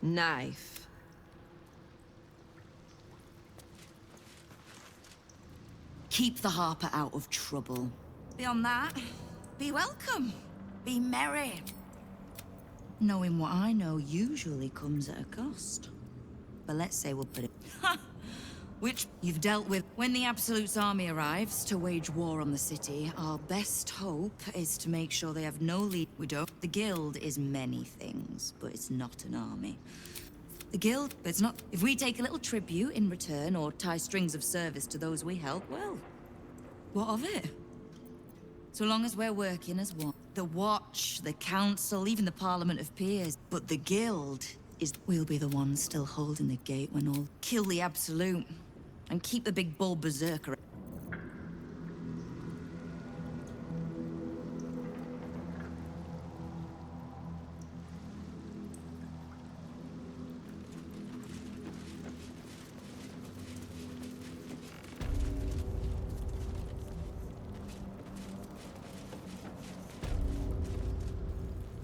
Knife. Keep the Harper out of trouble. Beyond that, be welcome. Be merry. Knowing what I know usually comes at a cost. But let's say we'll put it... which you've dealt with. When the Absolute's army arrives to wage war on the city, our best hope is to make sure they have no lead. We don't... The Guild is many things, but it's not an army. The Guild, but it's not... If we take a little tribute in return, or tie strings of service to those we help, well, what of it? So long as we're working as one. The Watch, the Council, even the Parliament of Peers. But the Guild is... We'll be the ones still holding the gate when all... Kill the Absolute. And keep the big bull berserker.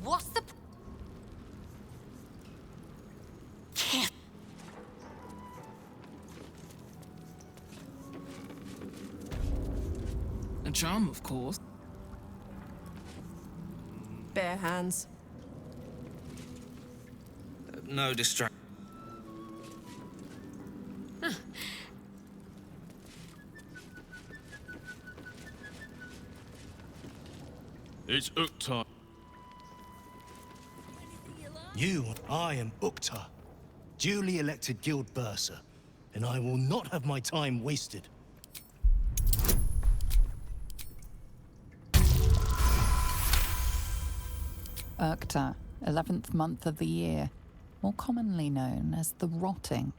What's the... A charm, of course. Bare hands. No distract. It's Uktar. I am Uktar, duly elected guild bursar, and I will not have my time wasted. Uktar, 11th month of the year, more commonly known as the Rotting,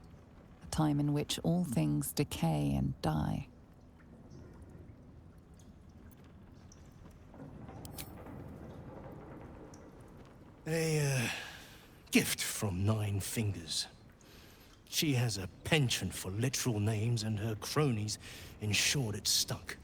a time in which all things decay and die. A gift from Nine Fingers. She has a penchant for literal names, and her cronies ensured it stuck.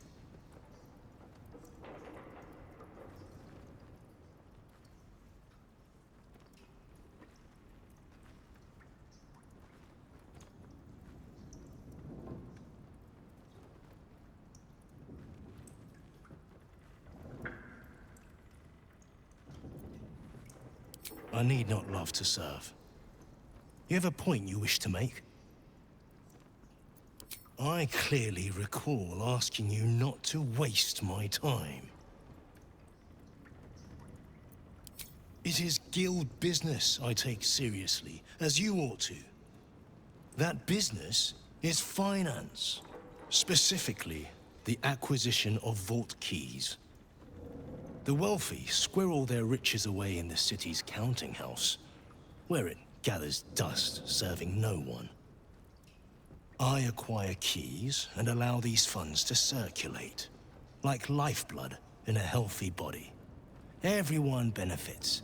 I need not love to serve. You have a point you wish to make? I clearly recall asking you not to waste my time. It is guild business I take seriously, as you ought to. That business is finance. Specifically, the acquisition of vault keys. The wealthy squirrel their riches away in the city's counting house, where it gathers dust, serving no one. I acquire keys and allow these funds to circulate, like lifeblood in a healthy body. Everyone benefits,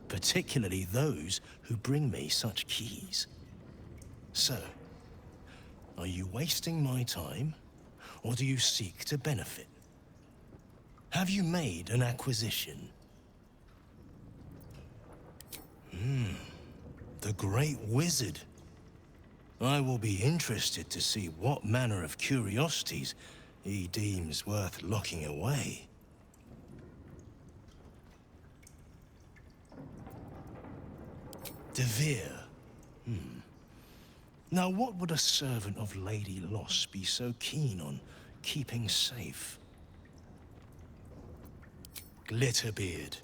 particularly those who bring me such keys. So, are you wasting my time, or do you seek to benefit? Have you made an acquisition? The Great Wizard. I will be interested to see what manner of curiosities he deems worth locking away. Devere. Now what would a servant of Lady Loss be so keen on keeping safe? Glitterbeard.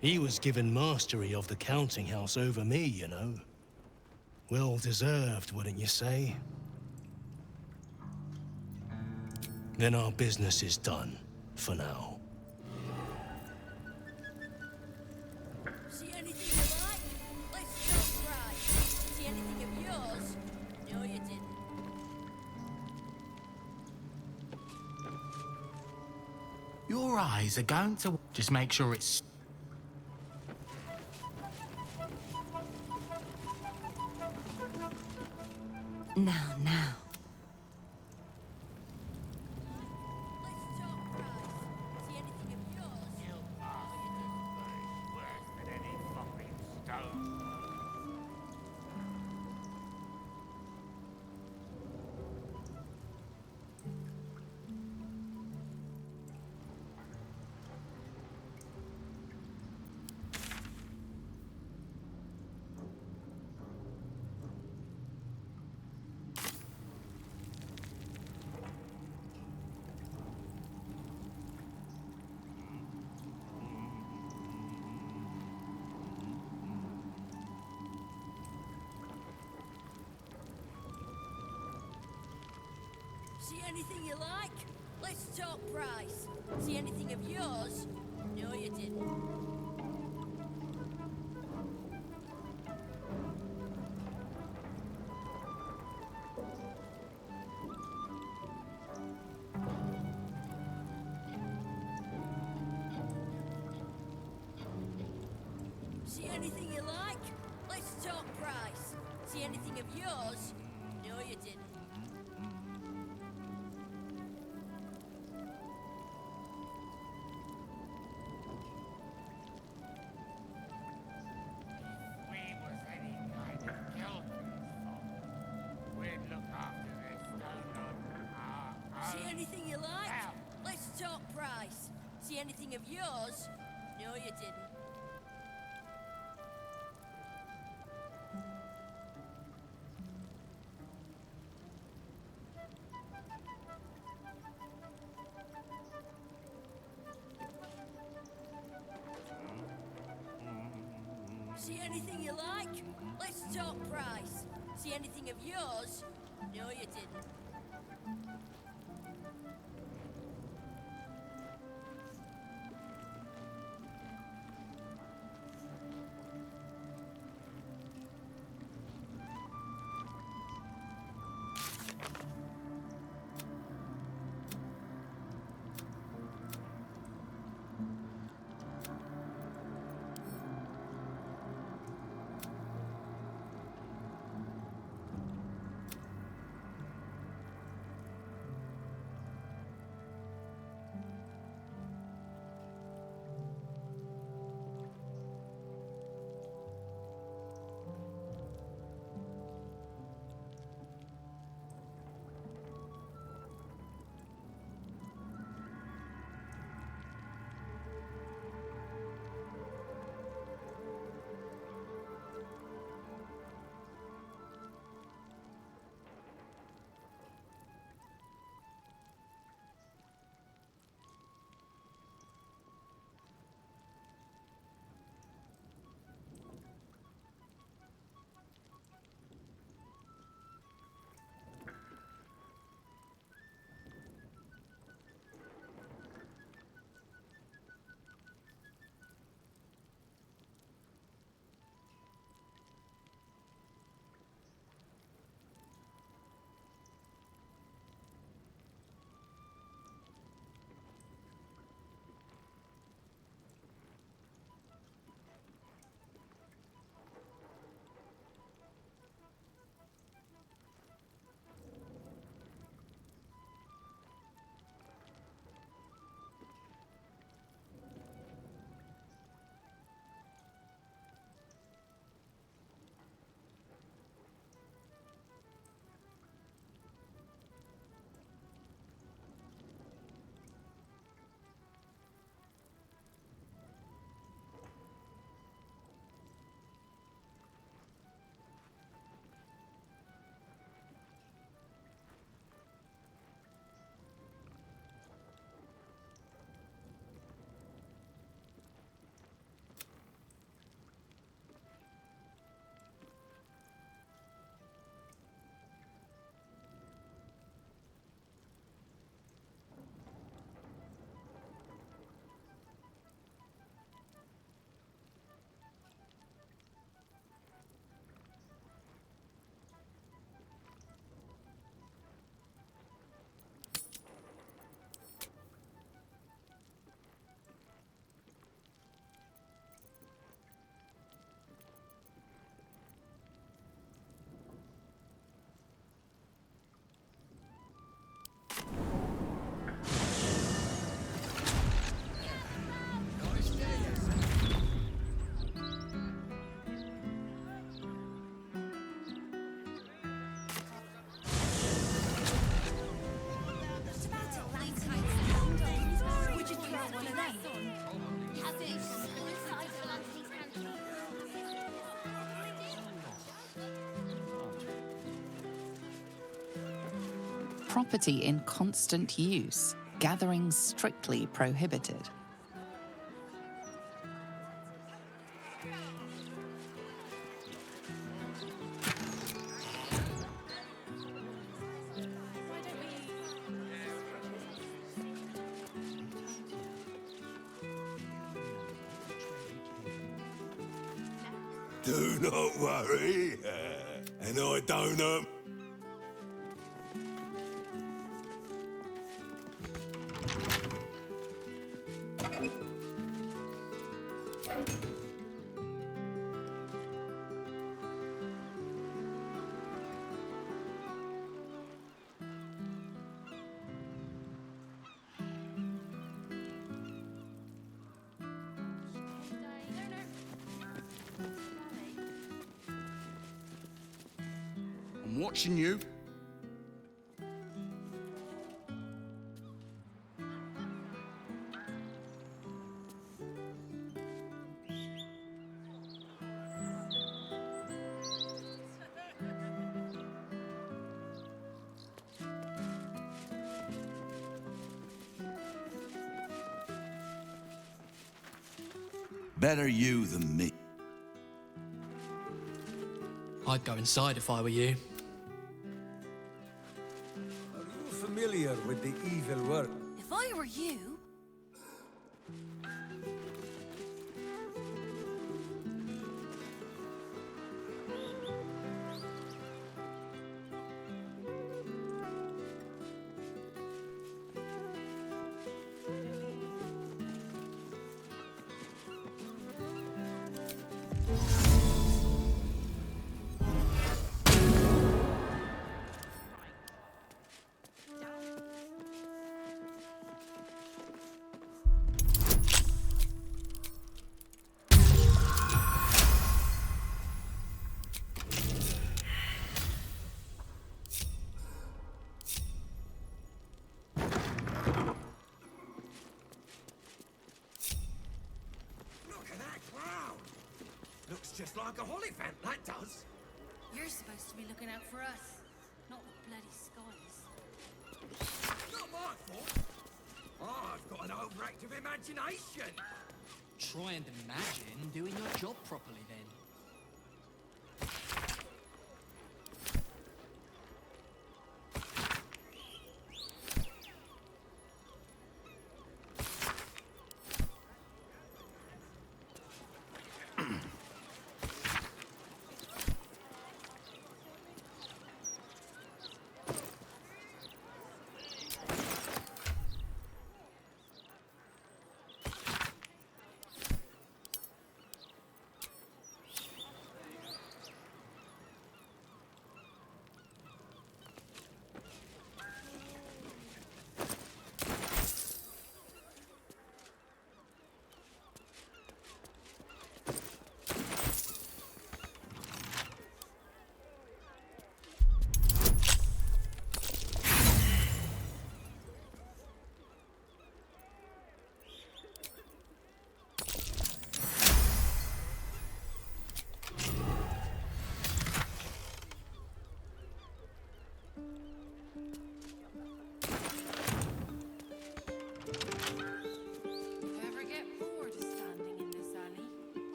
He was given mastery of the counting house over me, you know. Well deserved, wouldn't you say? Then our business is done, for now. See anything you like? Let's go right. See anything of yours? No, you didn't. Your eyes are going to... Just make sure it's... Now. Let's talk price. See anything of yours? See anything you like? Let's talk price. See anything of yours? No, you didn't. See anything you like? Let's talk price. See anything of yours? No, you didn't. We was any kind of guild we'd look after this stone. See anything you like? Let's talk price. See anything of yours? No, you didn't. See anything you like? Let's talk price. See anything of yours? No, you didn't. Property in constant use, gathering strictly prohibited. Do not worry. And I don't. I'm watching you. Better you than me. I'd go inside if I were you. Are you familiar with the evil work? If I were you, Just like a Hollyphant, that does. you're supposed to be looking out for us, not the bloody skies. Not my fault. I've got an overactive imagination. Try and imagine doing your job properly then.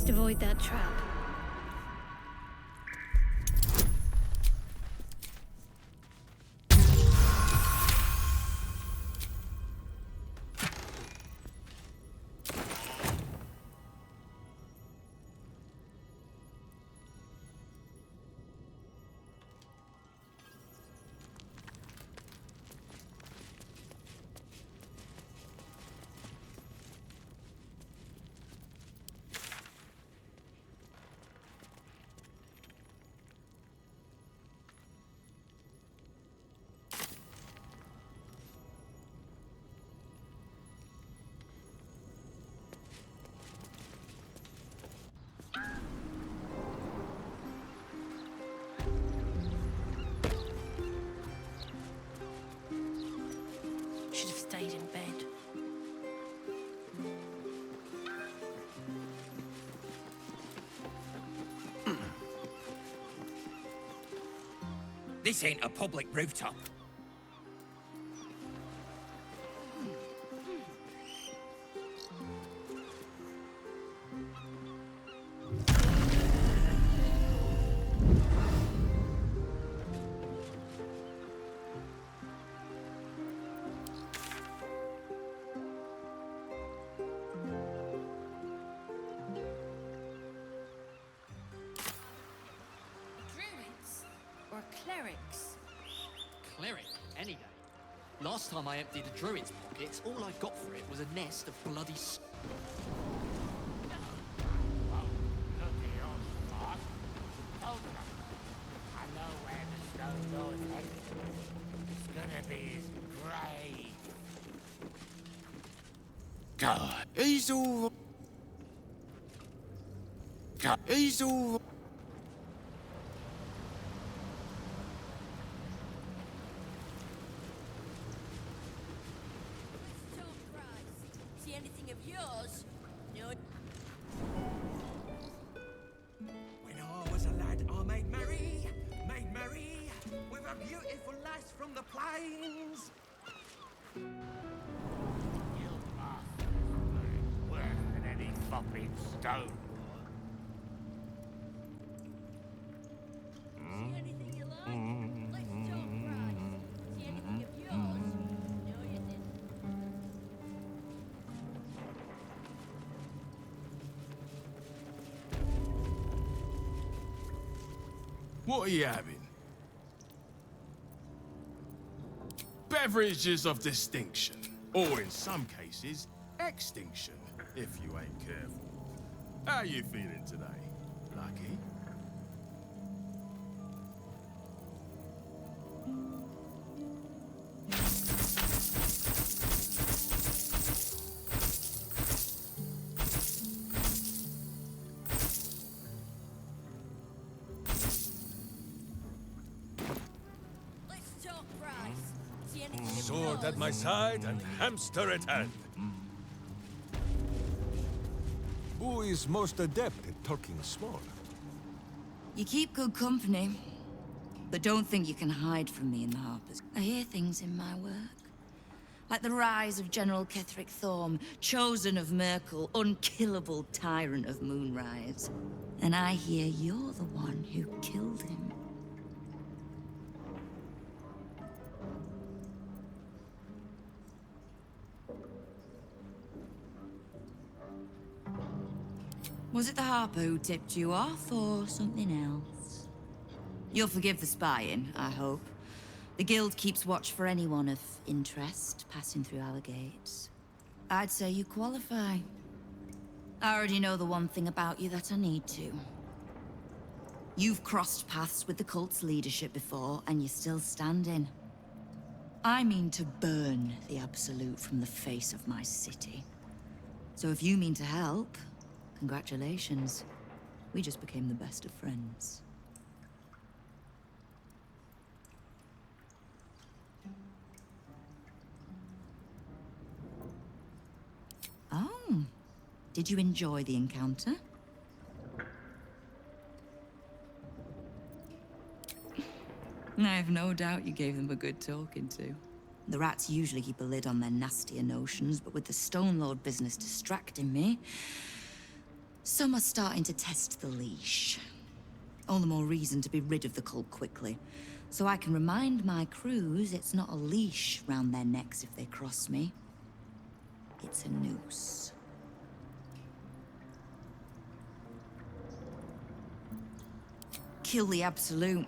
Best avoid that trap. Should have stayed in bed. This ain't a public rooftop. Druids? Or clerics? Cleric, any day. Last time I emptied a druid's pockets, all I got for it was a nest of bloody God, he's all... God, he's all... See anything of yours? No. When I was a lad, I made merry with a beautiful lass from the plains. Worse than any fucking stone. See anything you like? Let's talk price. See anything of yours? No, you didn't. What are you having? Beverages of distinction, or in some cases, extinction, if you ain't careful. How you feeling today? Lucky? Let's talk price. See anything of Sword yours? at my side and hamster at hand. Who is most adept at talking small? You keep good company, but don't think you can hide from me in the Harpers. I hear things in my work. Like the rise of General Ketheric Thorm, chosen of Merkel, unkillable tyrant of Moonrise. And I hear you're the one who killed him. Was it the Harper who tipped you off, or something else? You'll forgive the spying, I hope. The Guild keeps watch for anyone of interest passing through our gates. I'd say you qualify. I already know the one thing about you that I need to. You've crossed paths with the cult's leadership before, and you're still standing. I mean to burn the Absolute from the face of my city. So if you mean to help, congratulations. We just became the best of friends. Oh, did you enjoy the encounter? I have no doubt you gave them a good talking to. The rats usually keep a lid on their nastier notions, but with the Stone Lord business distracting me, Some are starting to test the leash. All the more reason to be rid of the cult quickly. So I can remind my crews it's not a leash round their necks if they cross me. It's a noose. Kill the Absolute,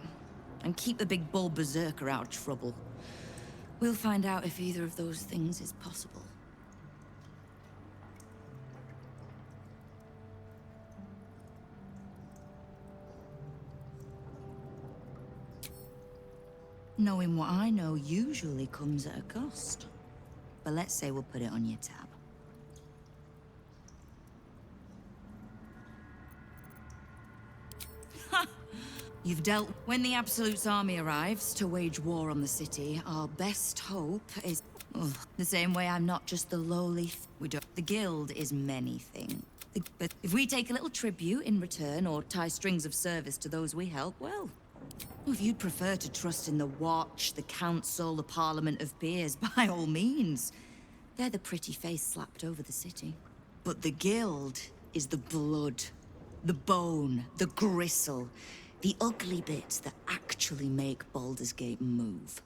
and keep the big bull berserker out of trouble. We'll find out if either of those things is possible. Knowing what I know usually comes at a cost. But let's say we'll put it on your tab. You've dealt... When the Absolute's army arrives to wage war on the city, our best hope is... Ugh, the same way I'm not just the lowly... The guild is many things. But if we take a little tribute in return, or tie strings of service to those we help, well... If you'd prefer to trust in the Watch, the Council, the Parliament of Peers, by all means. They're the pretty face slapped over the city. But the guild is the blood, the bone, the gristle, the ugly bits that actually make Baldur's Gate move.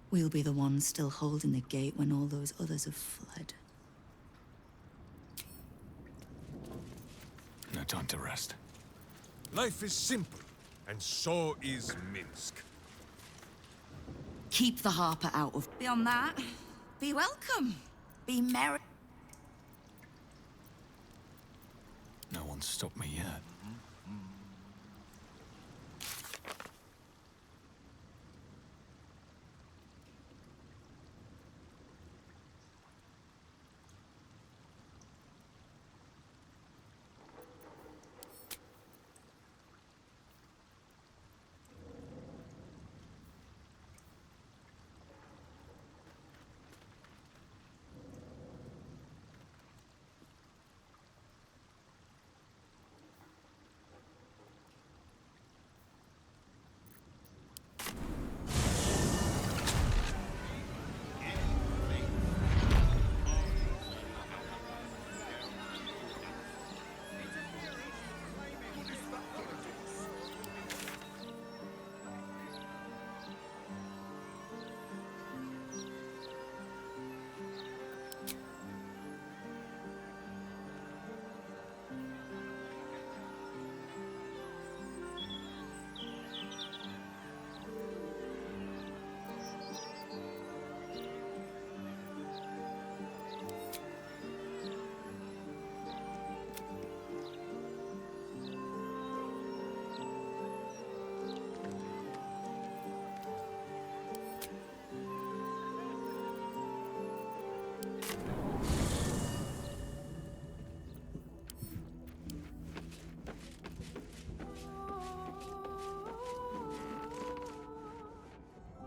We'll be the ones still holding the gate when all those others have fled. No time to rest. Life is simple, and so is Minsk. Keep the Harper out of... Beyond that, be welcome. Be merry. No one's stopped me yet.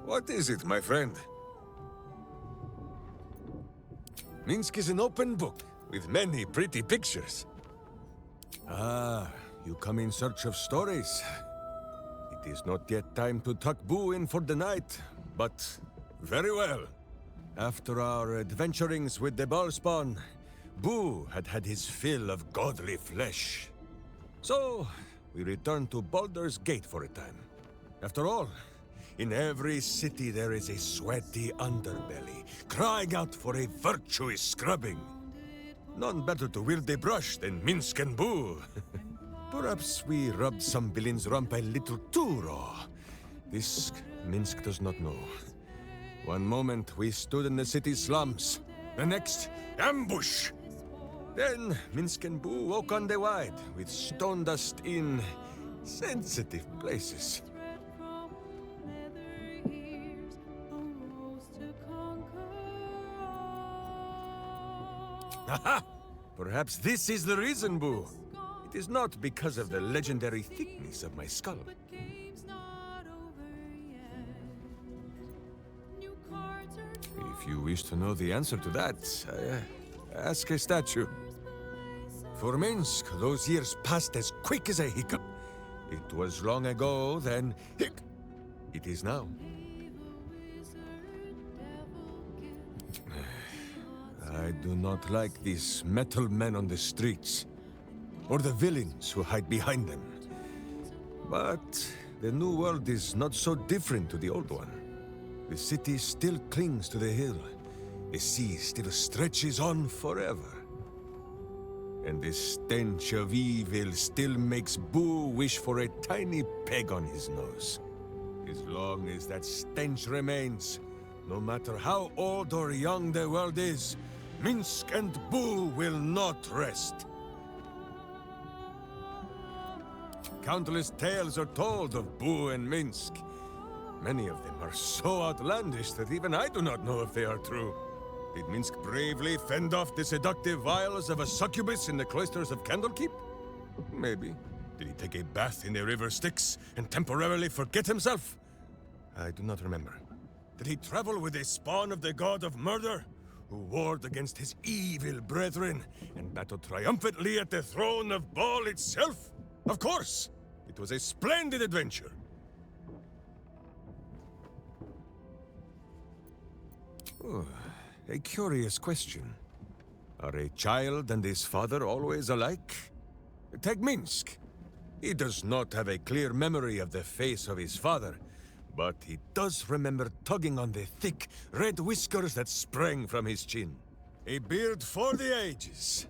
What is it, my friend? Minsk is an open book, with many pretty pictures. Ah, you come in search of stories. It is not yet time to tuck Boo in for the night, but very well. After our adventurings with the Ballspawn, Boo had had his fill of godly flesh. So, we returned to Baldur's Gate for a time. After all, in every city there is a sweaty underbelly, crying out for a virtuous scrubbing. None better to wield a brush than Minsk and Boo. Perhaps we rubbed some villain's rump a little too raw. This Minsk does not know. One moment we stood in the city slums, the next, ambush! Then Minsk and Boo woke on the wide, with stone dust in sensitive places. Aha! Perhaps this is the reason, Boo. It is not because of the legendary thickness of my skull. If you wish to know the answer to that, ask a statue. For Minsk, those years passed as quick as a hiccup. It was long ago, then it is now. I do not like these metal men on the streets. or the villains who hide behind them. But the new world is not so different to the old one. The city still clings to the hill. The sea still stretches on forever. And the stench of evil still makes Boo wish for a tiny peg on his nose. As long as that stench remains, no matter how old or young the world is, Minsk and Boo will not rest. Countless tales are told of Boo and Minsk. Many of them are so outlandish that even I do not know if they are true. Did Minsk bravely fend off the seductive vials of a succubus in the cloisters of Candlekeep? Maybe. Did he take a bath in the river Styx and temporarily forget himself? I do not remember. Did he travel with a spawn of the god of murder, who warred against his evil brethren and battled triumphantly at the throne of Baal itself? Of course! It was a splendid adventure. Oh, a curious question. Are a child and his father always alike? Take Minsk. He does not have a clear memory of the face of his father, but he does remember tugging on the thick, red whiskers that sprang from his chin. A beard for the ages.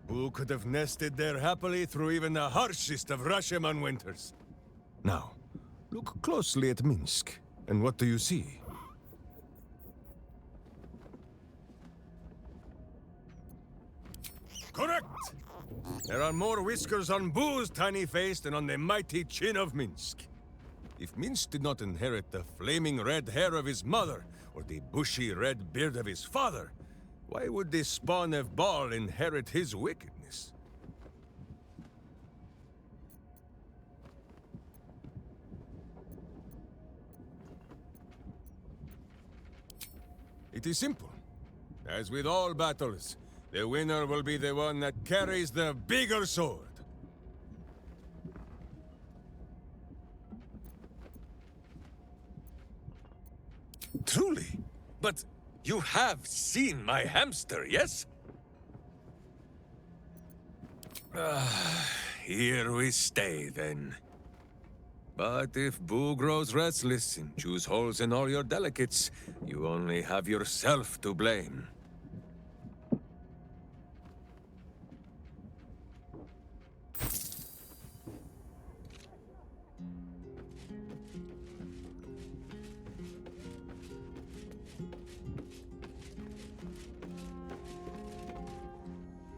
Who could have nested there happily through even the harshest of Rashomon winters? Now, look closely at Minsk, and what do you see? Correct! There are more whiskers on Boo's tiny face than on the mighty chin of Minsk. If Minsk did not inherit the flaming red hair of his mother, or the bushy red beard of his father, why would the spawn of Baal inherit his wickedness? It is simple. As with all battles, the winner will be the one that carries the bigger sword. Truly? But you have seen my hamster, yes? Here we stay, then. But if Boo grows restless and chews holes in all your delicates, you only have yourself to blame.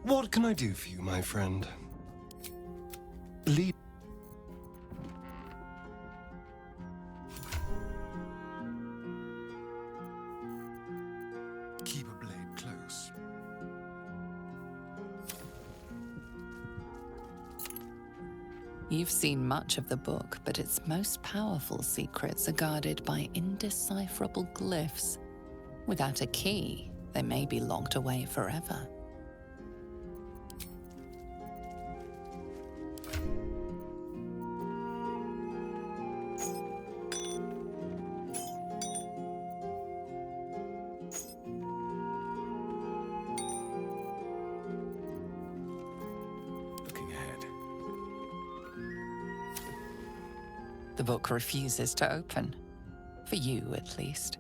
What can I do for you, my friend? Lead. Keep a blade close. You've seen much of the book, but its most powerful secrets are guarded by indecipherable glyphs. Without a key, they may be locked away forever. The book refuses to open. For you, at least.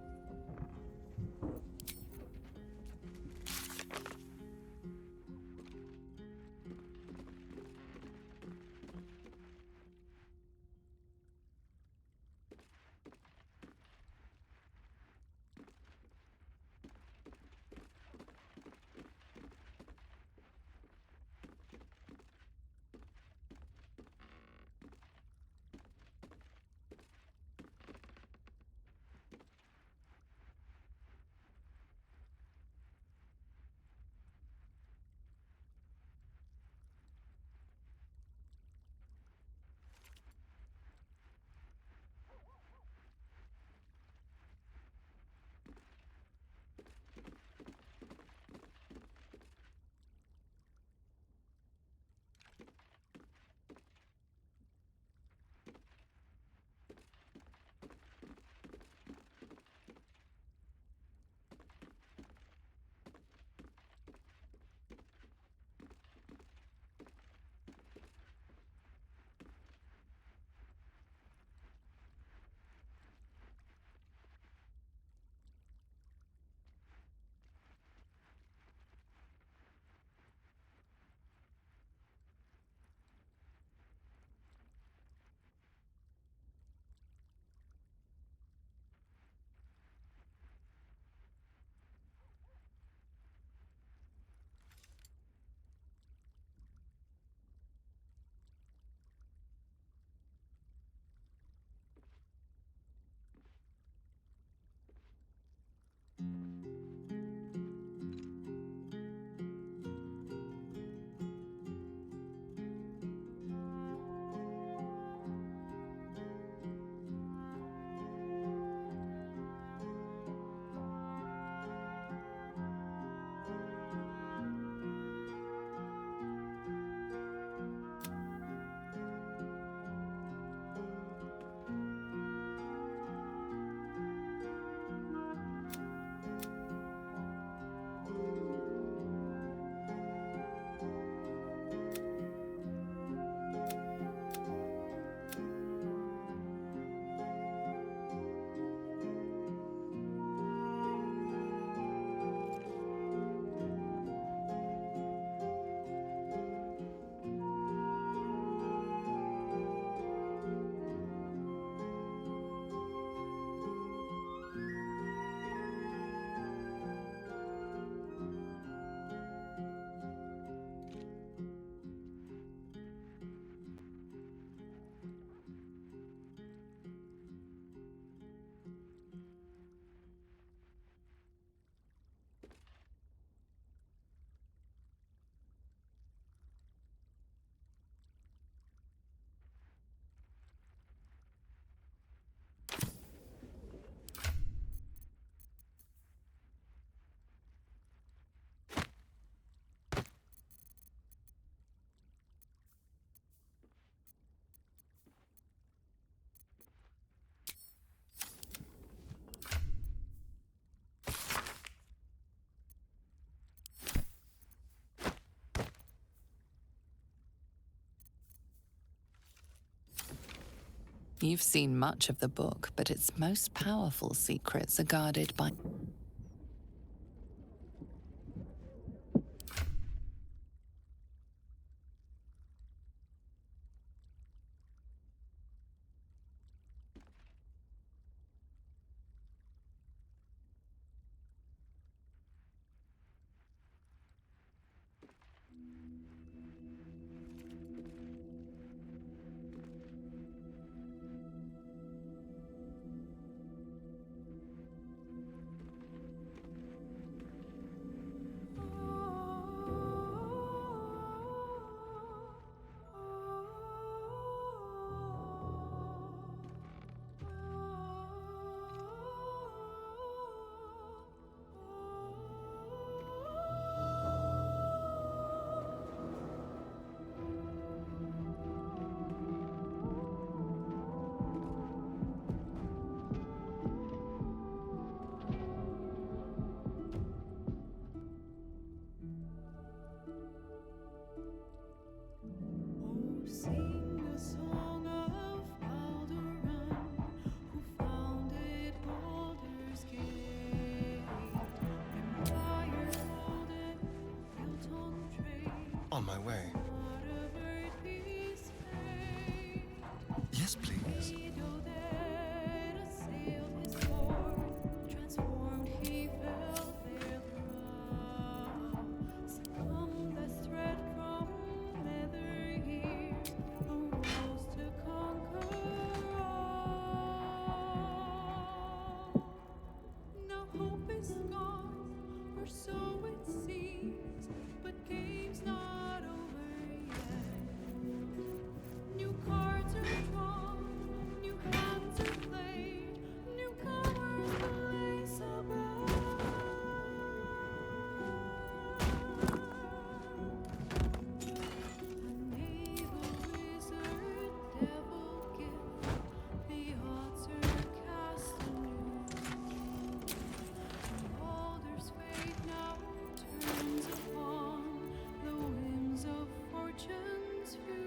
You've seen much of the book, but its most powerful secrets are guarded by... Sing the song of Baldur, who founded Baldur's Gate. Empire golden, built on trade. On my way. Whatever peace made. Yes, please. Widow that assailed his port, transformed he fell their brow. Succumbed the threat from leather years, arose to conquer all. Now hope is gone, or so it seems, but game's not over yet. New cards are drawn, new hands are played, newcomers blaze above. An evil wizard, devil gift, the odds are cast anew. Baldur's fate now turns upon the whims of fortune's view.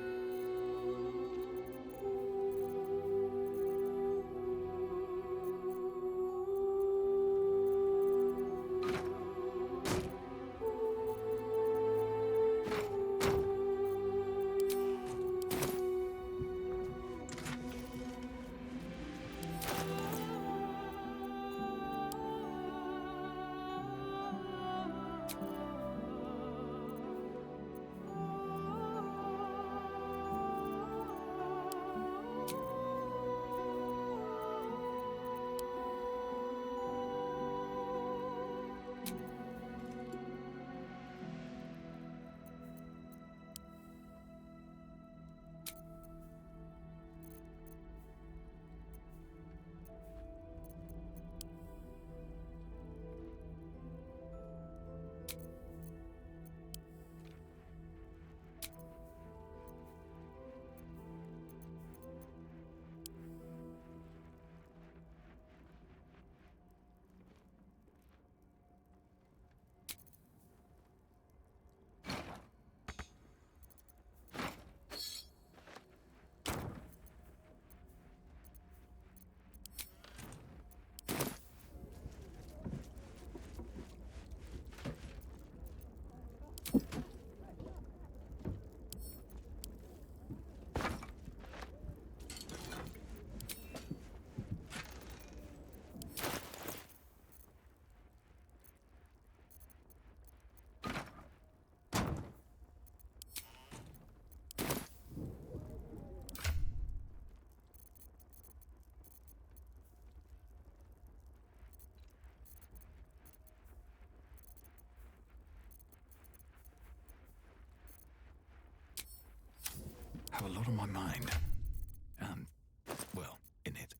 Have a lot on my mind. And, well, in it.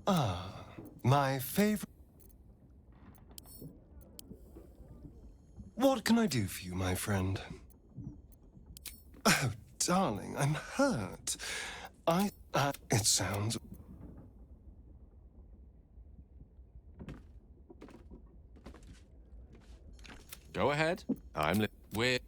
Ah, my favorite... What can I do for you, my friend? Oh, darling, I'm hurt. It sounds... Go ahead. We're...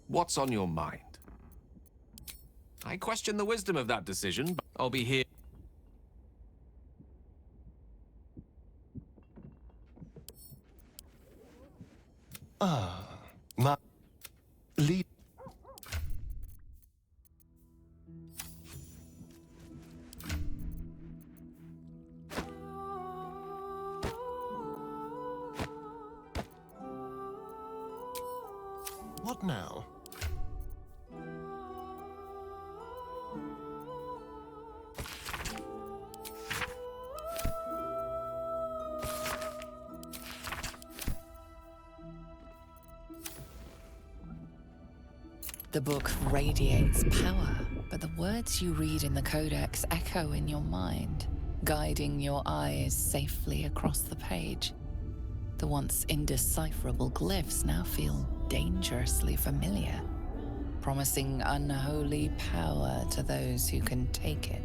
What's on your mind? I question the wisdom of that decision, but I'll be here. Ah, my... lead... What now? The book radiates power, but the words you read in the codex echo in your mind, guiding your eyes safely across the page. The once indecipherable glyphs now feel dangerously familiar, promising unholy power to those who can take it.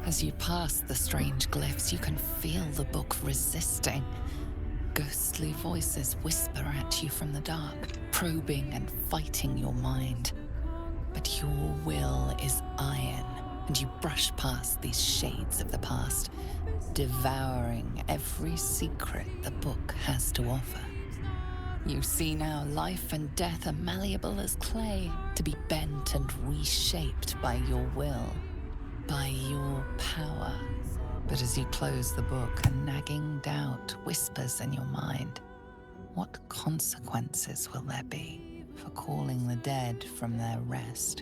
As you pass the strange glyphs, you can feel the book resisting. Ghostly voices whisper at you from the dark, probing and fighting your mind. But your will is iron, and you brush past these shades of the past, devouring every secret the book has to offer. You see now life and death are malleable as clay, to be bent and reshaped by your will, by your power. But as you close the book, a nagging doubt whispers in your mind. What consequences will there be for calling the dead from their rest?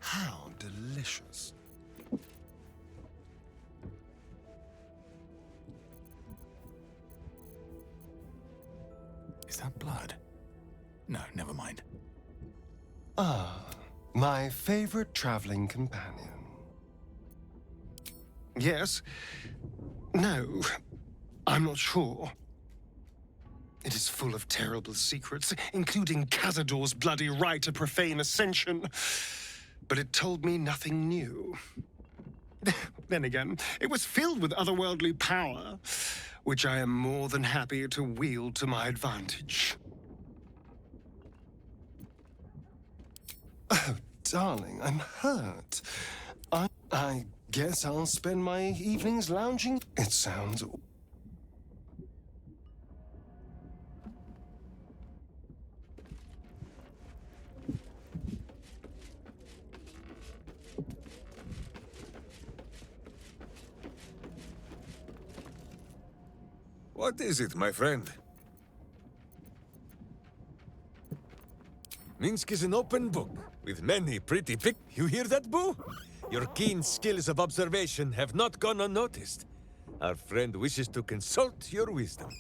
How delicious. Is that blood? No, never mind. Ah, my favorite traveling companion. Yes. No, I'm not sure. It is full of terrible secrets, including Cazador's bloody right to profane ascension. But it told me nothing new. Then again, it was filled with otherworldly power, which I am more than happy to wield to my advantage. Oh, darling, I'm hurt. I guess I'll spend my evenings lounging. It sounds... What is it, my friend? Minsk is an open book, with many pretty You hear that, Boo? Your keen skills of observation have not gone unnoticed. Our friend wishes to consult your wisdom.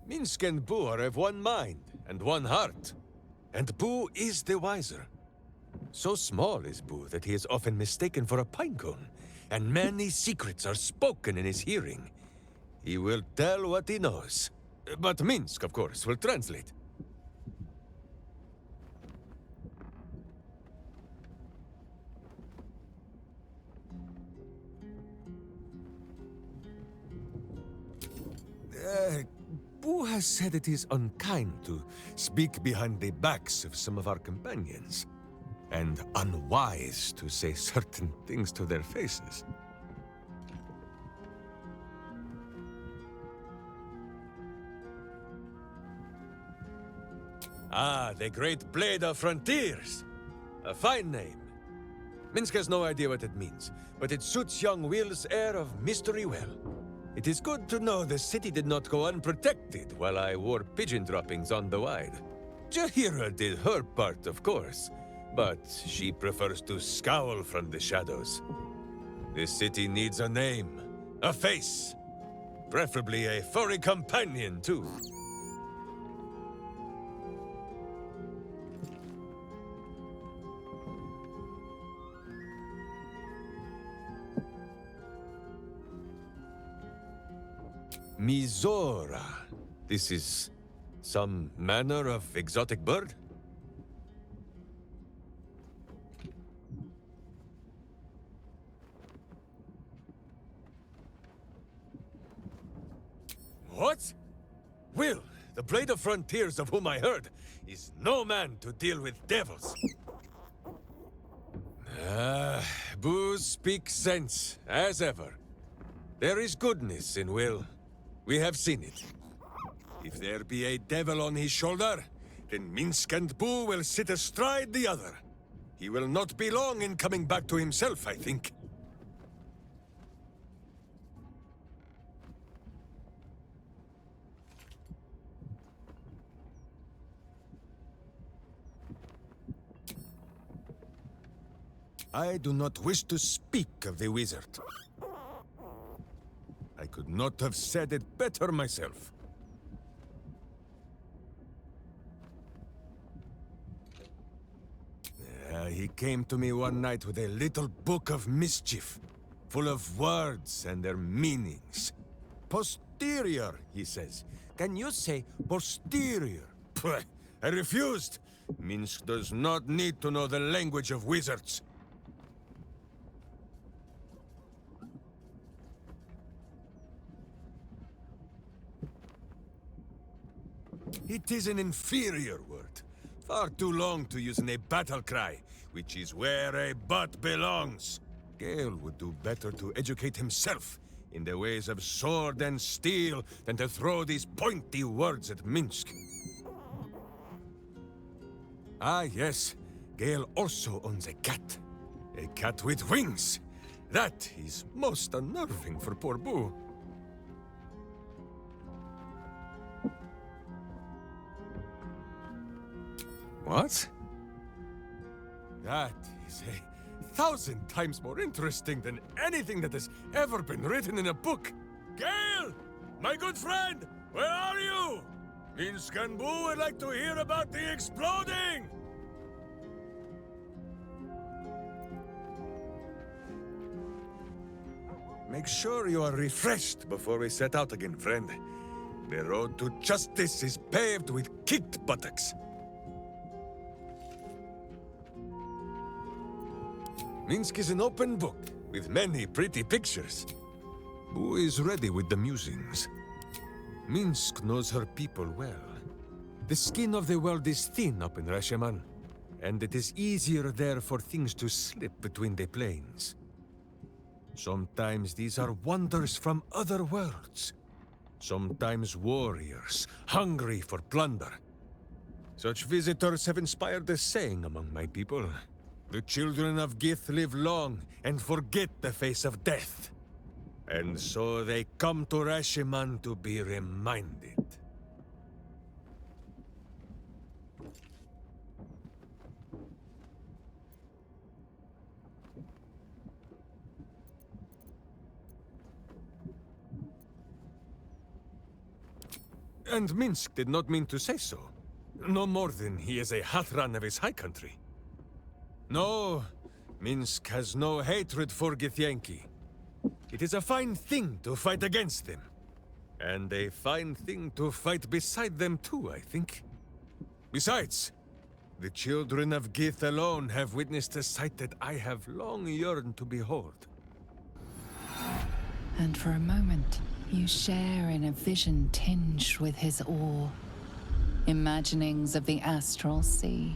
Minsk and Boo are of one mind and one heart. And Boo is the wiser. So small is Boo that he is often mistaken for a pinecone, and many secrets are spoken in his hearing. He will tell what he knows. But Minsk, of course, will translate. Boo has said it is unkind to speak behind the backs of some of our companions, and unwise to say certain things to their faces. Ah, the Great Blade of Frontiers! A fine name. Minsk has no idea what it means, but it suits young Will's air of mystery well. It is good to know the city did not go unprotected while I wore pigeon droppings on the wide. Jahira did her part, of course, but she prefers to scowl from the shadows. This city needs a name, a face, preferably a furry companion, too. Mizora. This is some manner of exotic bird? What? Will, the Blade of Frontiers of whom I heard, is no man to deal with devils. Boo speaks sense, as ever. There is goodness in Will. We have seen it. If there be a devil on his shoulder, then Minsk and Boo will sit astride the other. He will not be long in coming back to himself, I think. I do not wish to speak of the wizard. I could not have said it better myself. He came to me one night with a little book of mischief, full of words and their meanings. Posterior, he says. Can you say posterior? I refused. Minsk does not need to know the language of wizards. It is an inferior word, far too long to use in a battle cry, which is where a butt belongs. Gale would do better to educate himself in the ways of sword and steel than to throw these pointy words at Minsk. Ah, yes, Gale also owns a cat with wings. That is most unnerving for poor Boo. What? That is 1,000 times more interesting than anything that has ever been written in a book. Gale! My good friend! Where are you? Minsk and Boo would like to hear about the exploding! Make sure you are refreshed before we set out again, friend. The road to justice is paved with kicked buttocks. Minsk is an open book, with many pretty pictures. Boo is ready with the musings. Minsk knows her people well. The skin of the world is thin up in Resheman, and it is easier there for things to slip between the planes. Sometimes these are wonders from other worlds. Sometimes warriors, hungry for plunder. Such visitors have inspired a saying among my people. The children of Gith live long and forget the face of death. And so they come to Reshiman to be reminded. And Minsk did not mean to say so. No more than he is a Hathran of his high country. No, Minsk has no hatred for Githyanki. It is a fine thing to fight against them. And a fine thing to fight beside them too, I think. Besides, the children of Gith alone have witnessed a sight that I have long yearned to behold. And for a moment, you share in a vision tinged with his awe. Imaginings of the astral sea,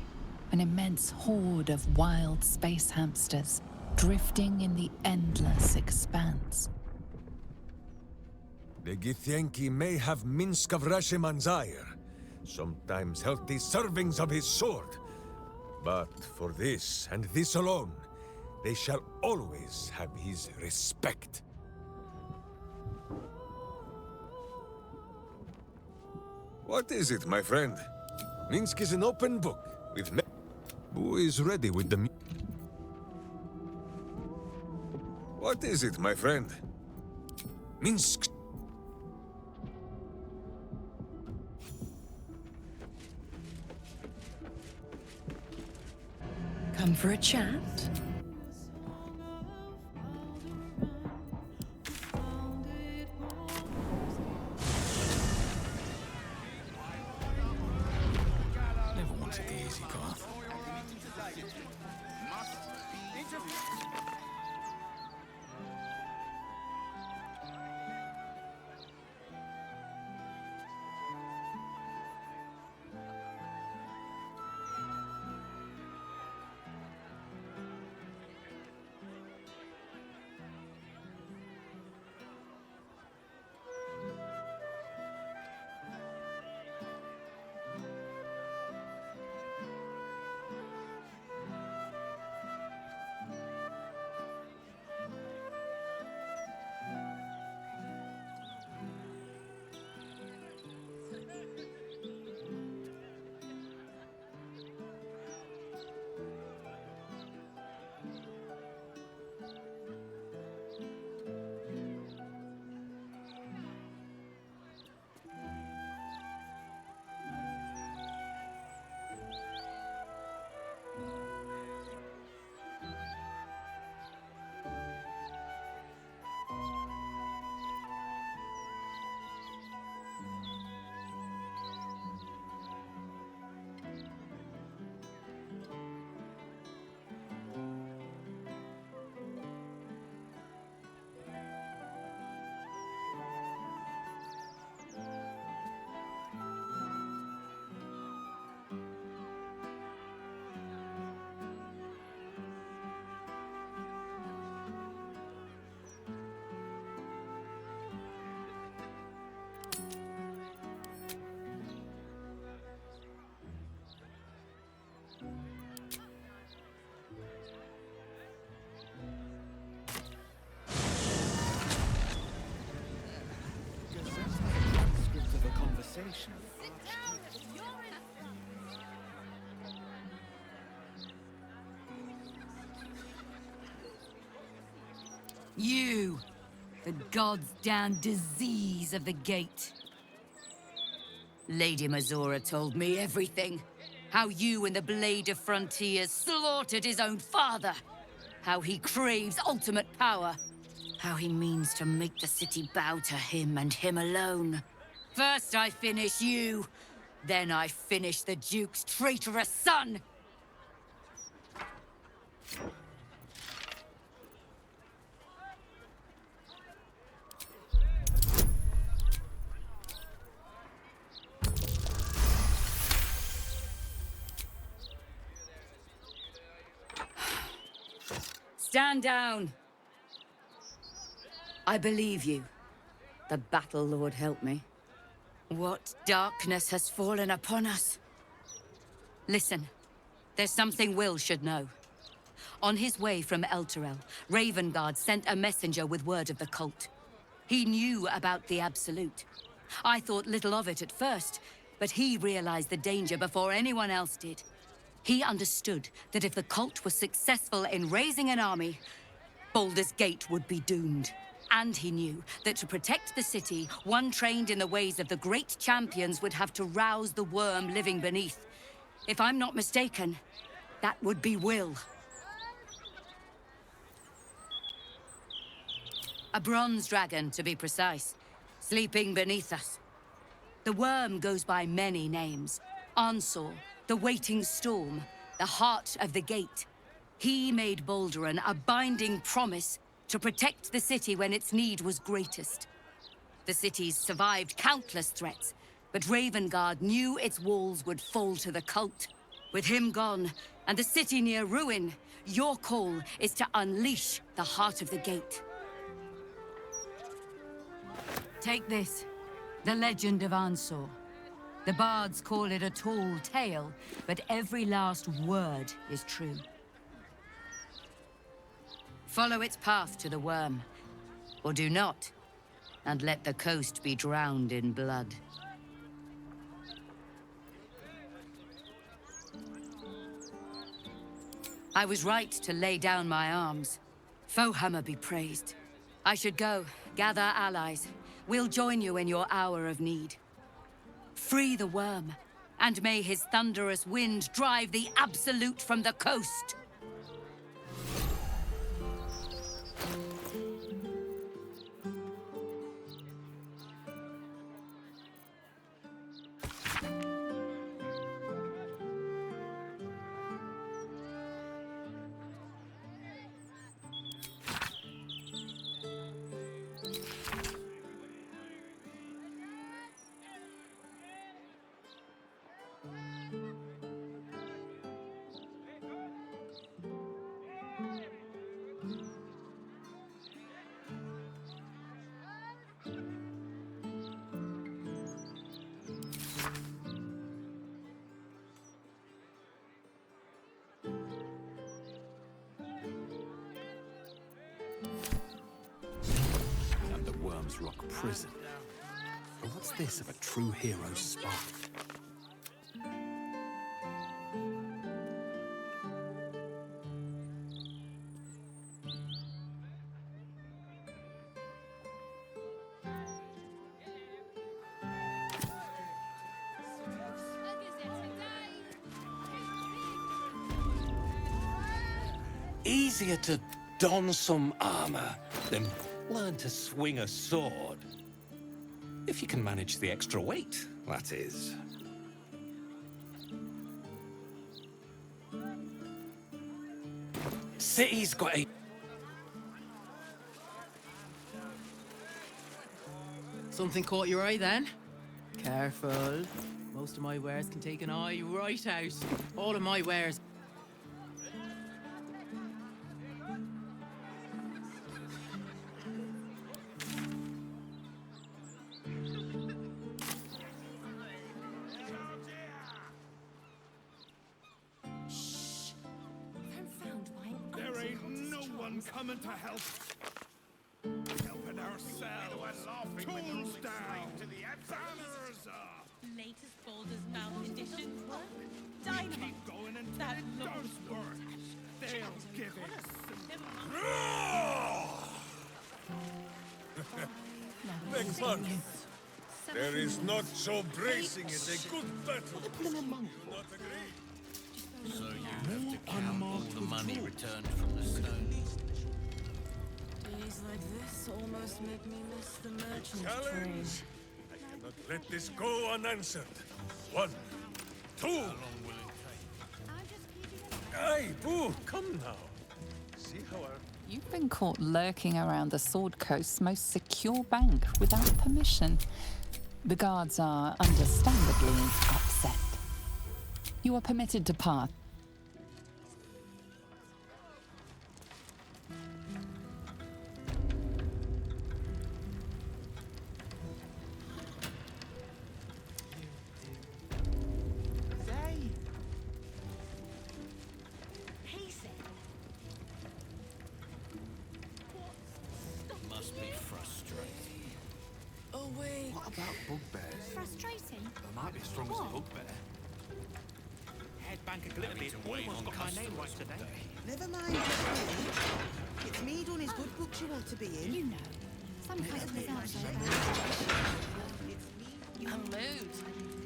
an immense horde of wild space hamsters drifting in the endless expanse. The Githyanki may have Minsk of Rashiman's ire, sometimes healthy servings of his sword. But for this, and this alone, they shall always have his respect. What is it, my friend? Minsk is an open book, with who is ready with the... What is it, my friend? Minsk... Come for a chat? Never wanted the easy path. You, the god's damn disease of the gate. Lady Mazora told me everything. How you and the Blade of Frontiers slaughtered his own father. How he craves ultimate power. How he means to make the city bow to him and him alone. First I finish you, then I finish the Duke's traitorous son! Stand down. I believe you. The Battle Lord help me. What darkness has fallen upon us? Listen, there's something Will should know. On his way from Elturel, Ravengard sent a messenger with word of the cult. He knew about the Absolute. I thought little of it at first, but he realized the danger before anyone else did. He understood that if the cult was successful in raising an army, Baldur's Gate would be doomed. And he knew that to protect the city, one trained in the ways of the great champions would have to rouse the worm living beneath. If I'm not mistaken, that would be Will. A bronze dragon, to be precise, sleeping beneath us. The worm goes by many names. Ansor, the waiting storm, the heart of the gate. He made Baldur a binding promise to protect the city when its need was greatest. The city's survived countless threats, but Ravengard knew its walls would fall to the cult. With him gone, and the city near ruin, your call is to unleash the heart of the gate. Take this, the legend of Ansor. The bards call it a tall tale, but every last word is true. Follow its path to the worm, or do not, and let the coast be drowned in blood. I was right to lay down my arms. Fohammer be praised. I should go, gather allies. We'll join you in your hour of need. Free the worm, and may his thunderous wind drive the Absolute from the coast. Rock prison. But what's this of a true hero's spark? Easier to don some armor than learn to swing a sword. If you can manage the extra weight, that is. City's got a... Something caught your eye then? Careful. Most of my wares can take an eye right out. All of my wares. Coming to help. Helping ourselves. Tools down. Banners up. Latest Baldur's Mouth edition work. Dynamite. Keep going and that it does work. They'll give it. Beg pardon. There is not so bracing as a good battle. Do you not agree? So you have to count all the money returned from the stone. Days like this almost make me miss the merchant Challenge! trade. I cannot let this go unanswered. 1, 2. How long will it take? Aye, boo, come now. See how our... You've been caught lurking around the Sword Coast's most secure bank without permission. The guards are understandably upset. You are permitted to pass. Must be frustrating. Oh, wait. What about bugbears? Frustrating. There might be as strong as a bugbear. Head banker Glitterbeard almost got my name right today. Never mind. It's me done his good books you want to be in. You know, Amd,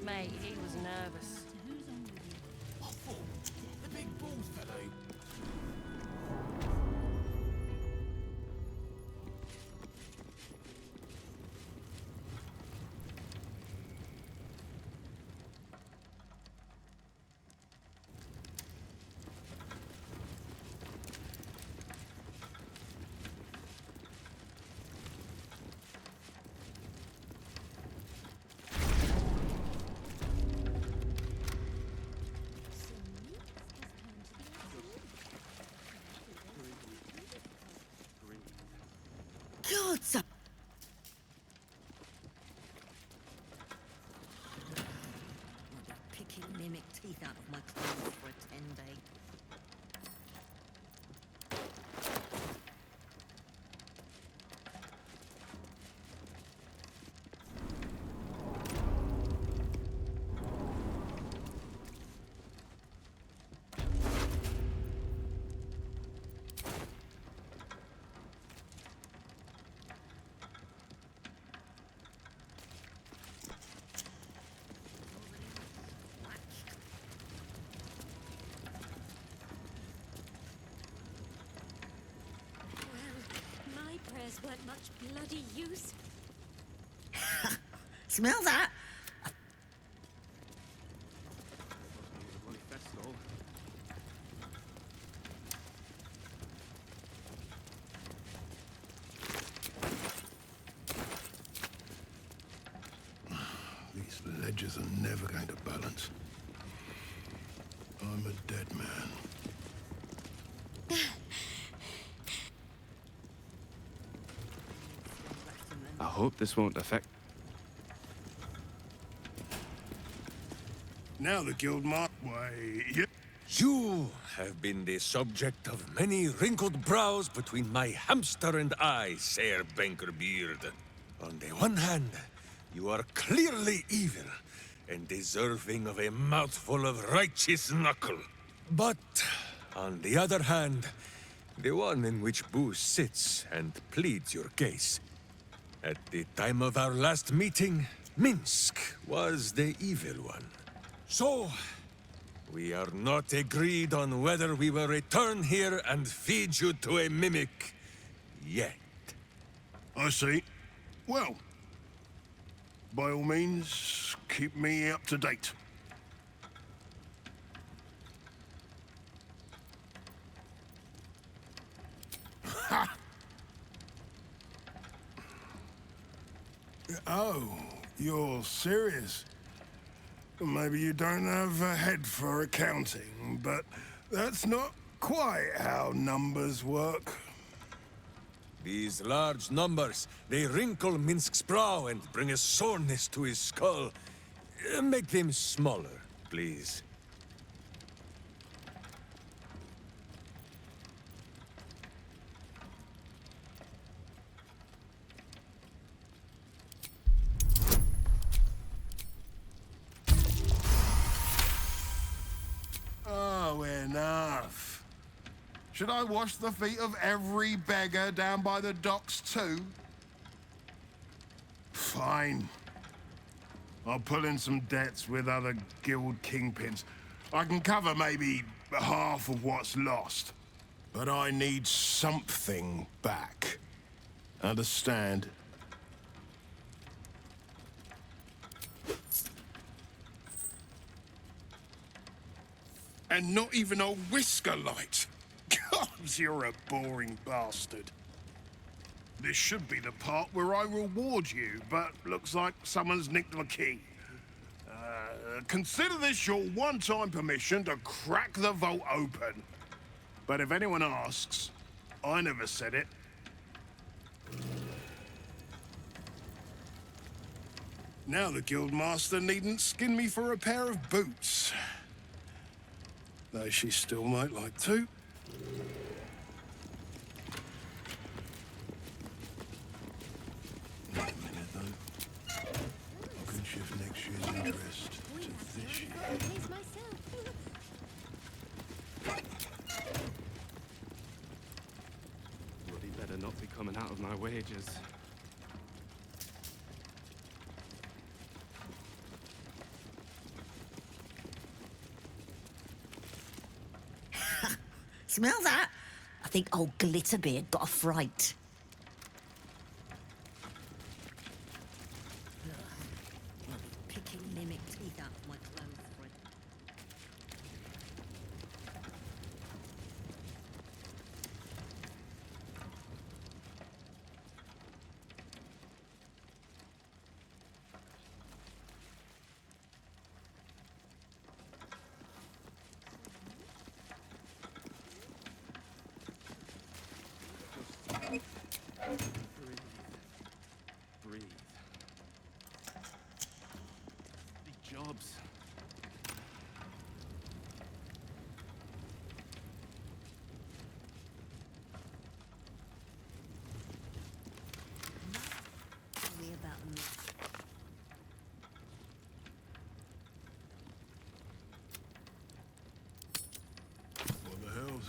mate, he was nervous. The big bald fellow. God, so... I'll be picking mimic teeth out of my clothes for a 10-day. Prayers weren't much bloody use. Smell that? These ledgers are never going to balance. I'm a dead man. I hope this won't affect... Now the guild mark way. You have been the subject of many wrinkled brows between my hamster and I, Sir Bankerbeard. On the one hand, you are clearly evil and deserving of a mouthful of righteous knuckle. But, on the other hand, the one in which Boo sits and pleads your case. At the time of our last meeting, Minsk was the evil one. So, we are not agreed on whether we will return here and feed you to a mimic yet. I see. Well, by all means, keep me up to date. Ha! Oh, you're serious? Maybe you don't have a head for accounting, but that's not quite how numbers work. These large numbers, they wrinkle Minsk's brow and bring a soreness to his skull. Make them smaller, please. Oh, enough. Should I wash the feet of every beggar down by the docks too? Fine. I'll pull in some debts with other guild kingpins. I can cover maybe half of what's lost. But I need something back. Understand? And not even a whisker light. God, you're a boring bastard. This should be the part where I reward you, but looks like someone's nicked the key. Consider this your one-time permission to crack the vault open. But if anyone asks, I never said it. Now the Guildmaster needn't skin me for a pair of boots. Though she still might like to. Wait a minute, though. I can shift next year's interest to this year. Bloody better not be coming out of my wages. Smell that? I think old Glitterbeard got a fright. Picking mimic teeth out of my clothes for it. Breathe. Big jobs. Tell me about me. What the hell's...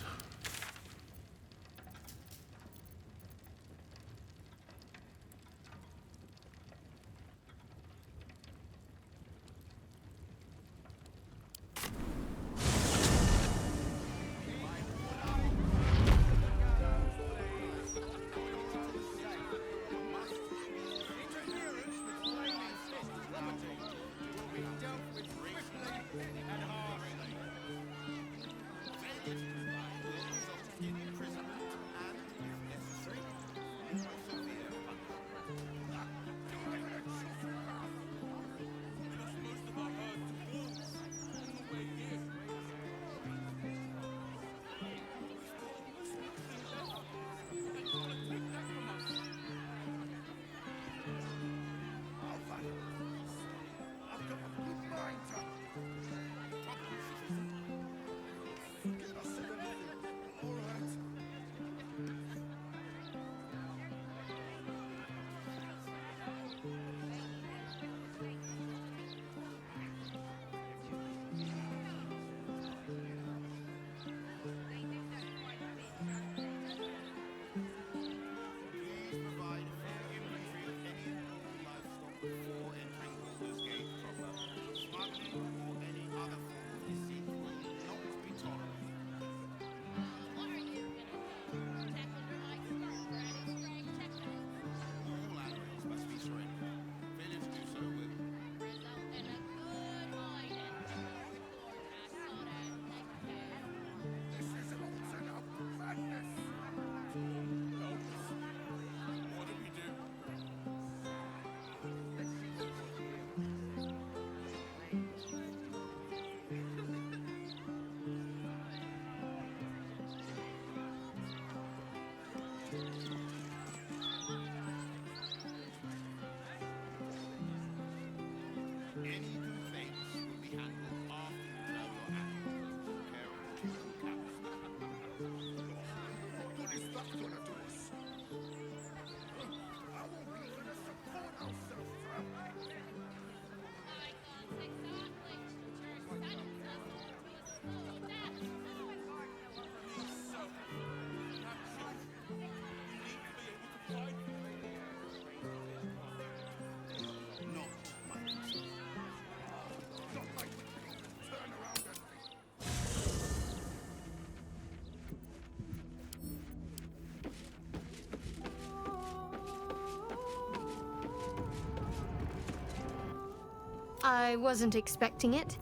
I wasn't expecting it,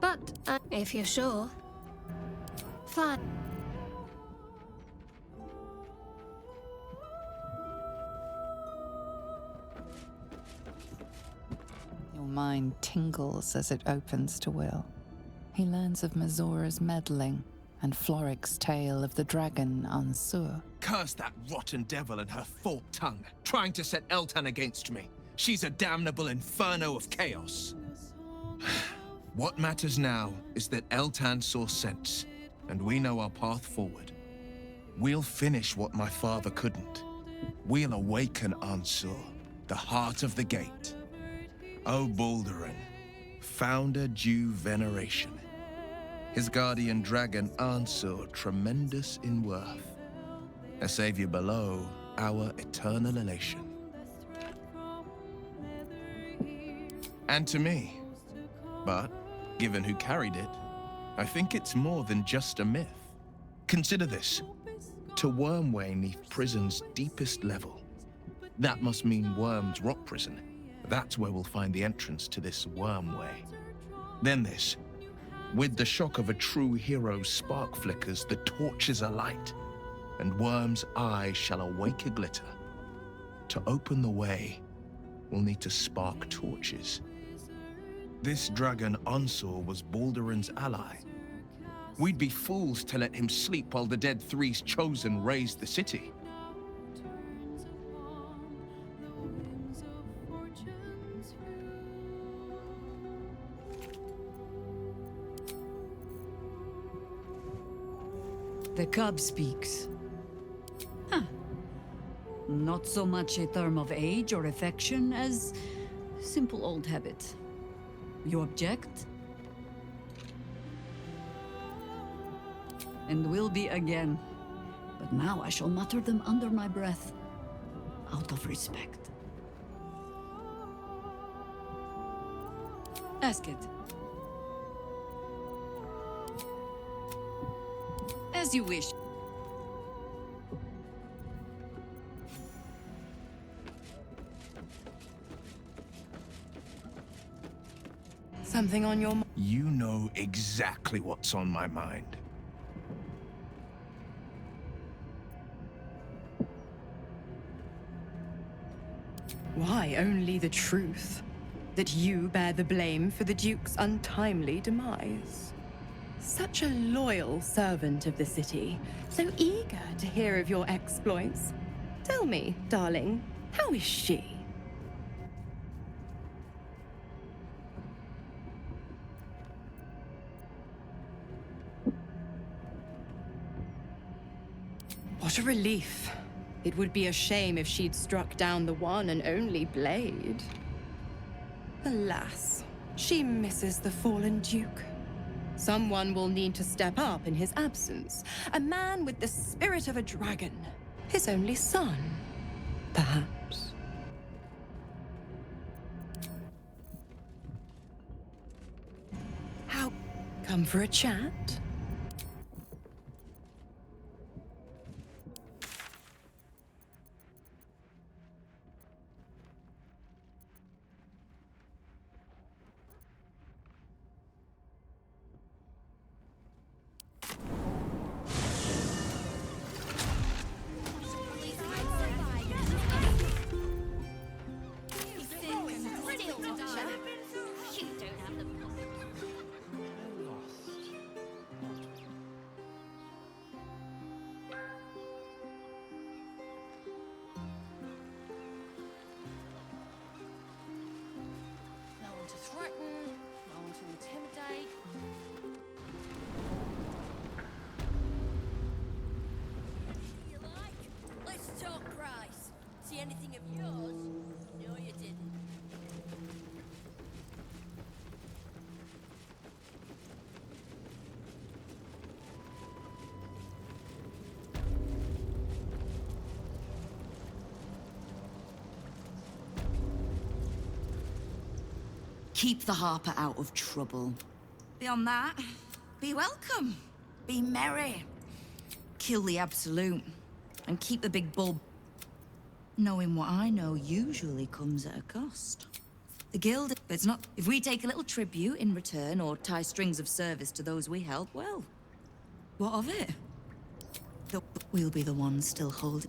but if you're sure. Fine. Your mind tingles as it opens to Will. He learns of Mazora's meddling and Floric's tale of the dragon Ansur. Curse that rotten devil and her forked tongue, trying to set Eltan against me. She's a damnable inferno of chaos. What matters now is that Eltan saw sense, and we know our path forward. We'll finish what my father couldn't. We'll awaken Ansur, the heart of the gate. O Baldurin, founder due veneration. His guardian dragon Ansur, tremendous in worth. A savior below, our eternal elation. And to me. But, given who carried it, I think it's more than just a myth. Consider this. To Wormway neath prison's deepest level. That must mean Worm's rock prison. That's where we'll find the entrance to this Wormway. Then this. With the shock of a true hero's spark flickers, the torches alight, and Worm's eye shall awake a glitter. To open the way, we'll need to spark torches. This dragon Onsor was Balduran's ally. We'd be fools to let him sleep while the Dead Three's chosen raised the city. The cub speaks. Huh. Not so much a term of age or affection as simple old habit. You object? And will be again. But now I shall mutter them under my breath, out of respect. Ask it. As you wish. Something on your mind? You know exactly what's on my mind. Why only the truth? That you bear the blame for the Duke's untimely demise. Such a loyal servant of the city, so eager to hear of your exploits. Tell me, darling, how is she? What a relief. It would be a shame if she'd struck down the one and only blade. Alas, she misses the fallen Duke. Someone will need to step up in his absence. A man with the spirit of a dragon. His only son, perhaps. How? Come for a chat? Anything of yours? No, you didn't. Keep the Harper out of trouble. Beyond that, be welcome. Be merry. Kill the Absolute. And keep the big bulb. Knowing what I know usually comes at a cost. The guild, it's not... If we take a little tribute in return or tie strings of service to those we help, well, what of it? We'll be the ones still holding...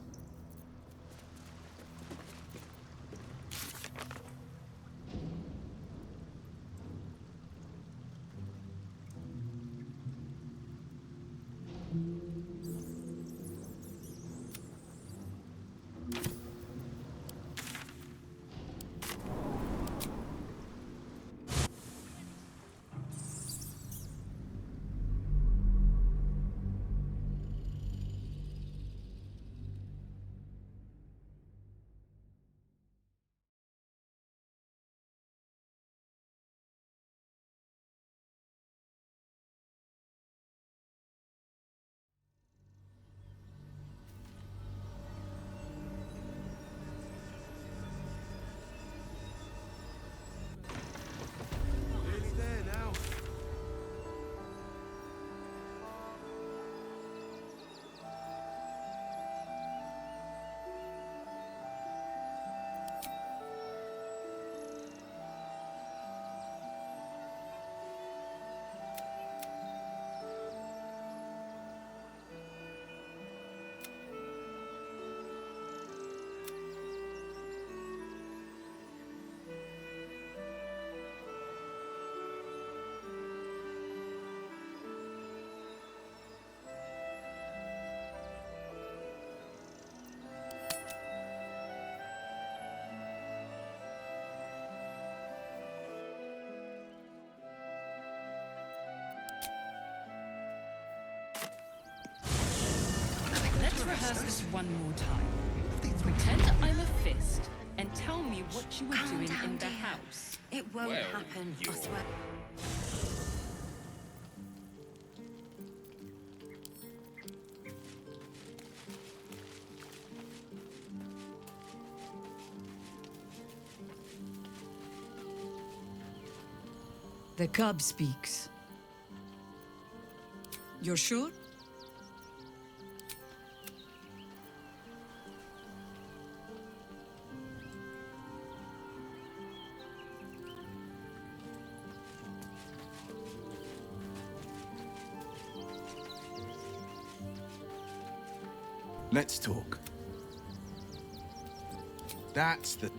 rehearse this one more time. Pretend I'm a fist and tell me what you were doing in the house. It won't happen, I swear. The cub speaks. You're sure? Let's talk. That's the...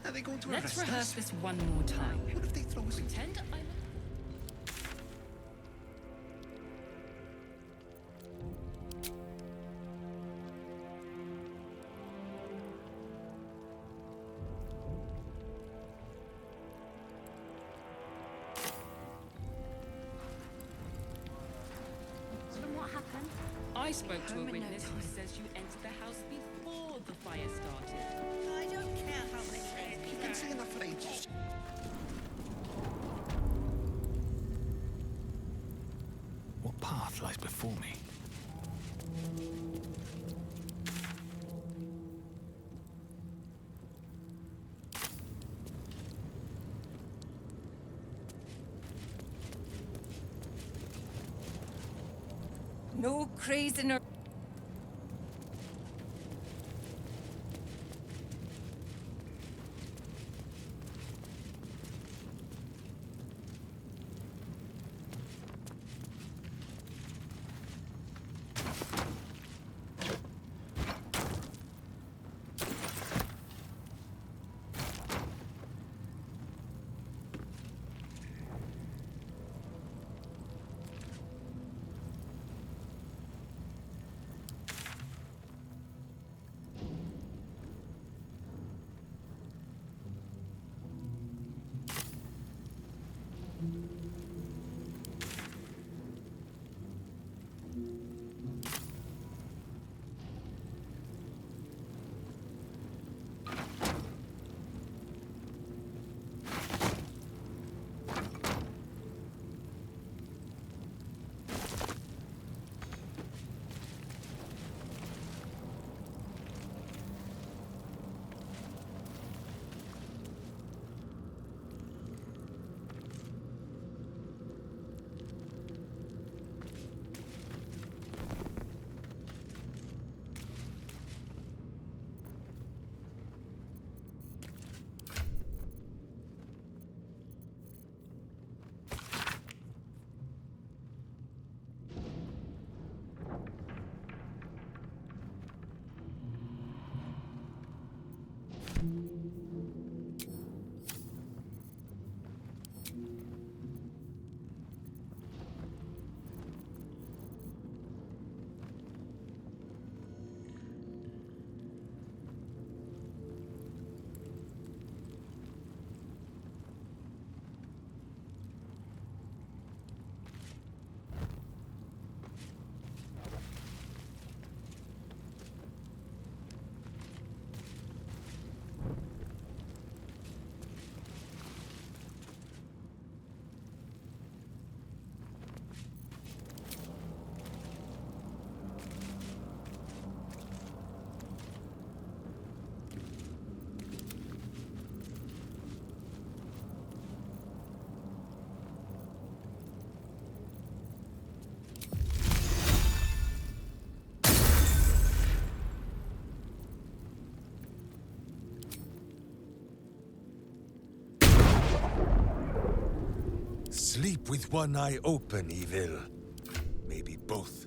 Are they going to Let's rehearse this one more time. What if they throw us? Pretend I'm... So then what happened? I spoke to a witness who says you entered the house before the fire started. I don't care how they say it. You can see enough for ages. What path lies before me? No crazy nor... Sleep with one eye open, evil. Maybe both.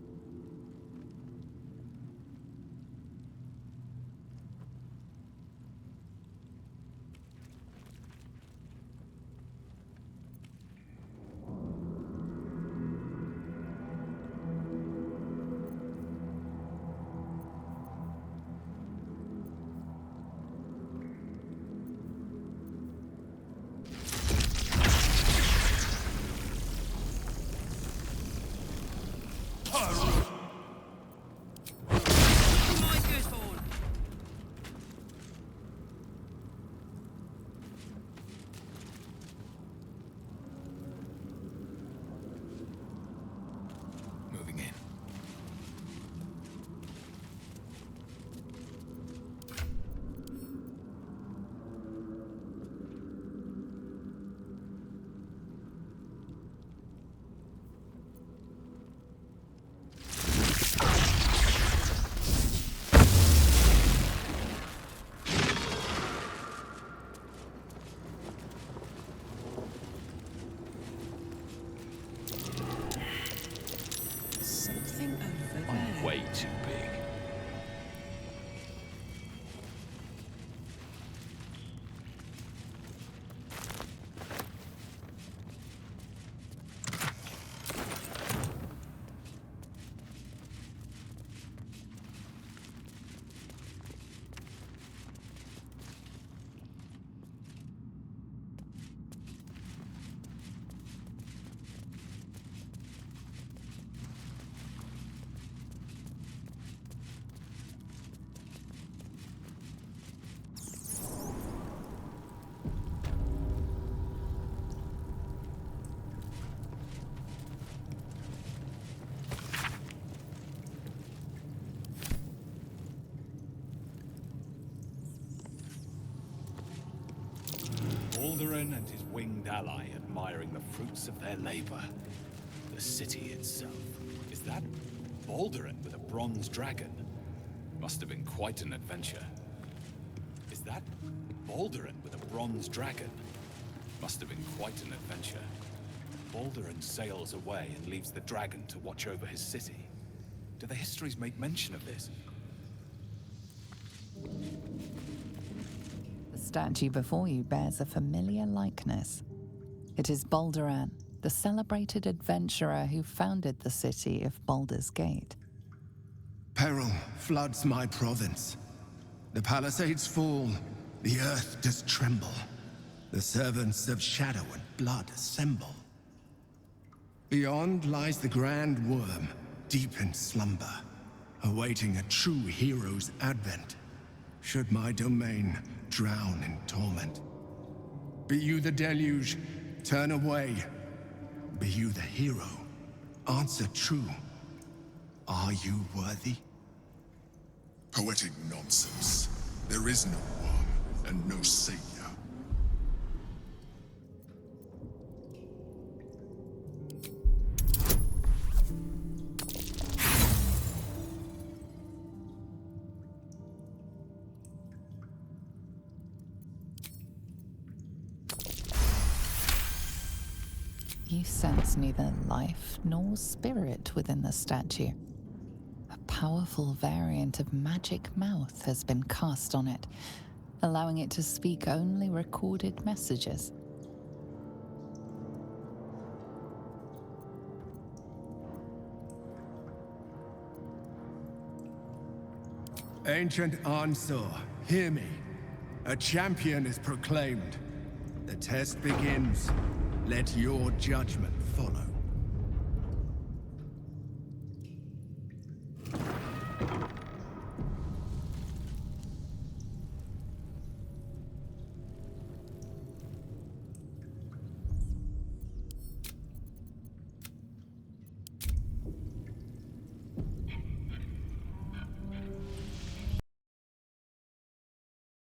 Way too big. Baldur and his winged ally admiring the fruits of their labor. The city itself. Is that Baldur with a bronze dragon? Must have been quite an adventure. Is that Baldur with a bronze dragon? Must have been quite an adventure. Baldur sails away and leaves the dragon to watch over his city. Do the histories make mention of this? The statue before you bears a familiar likeness. It is Baldur, the celebrated adventurer who founded the city of Baldur's Gate. Peril floods my province. The palisades fall, the earth does tremble. The servants of shadow and blood assemble. Beyond lies the grand worm, deep in slumber, awaiting a true hero's advent. Should my domain drown in torment. Be you the deluge, turn away. Be you the hero, answer true. Are you worthy? Poetic nonsense. There is no one, and no savior. You sense neither life nor spirit within the statue. A powerful variant of magic mouth has been cast on it, allowing it to speak only recorded messages. Ancient Ansur, hear me. A champion is proclaimed. The test begins. Let your judgment follow.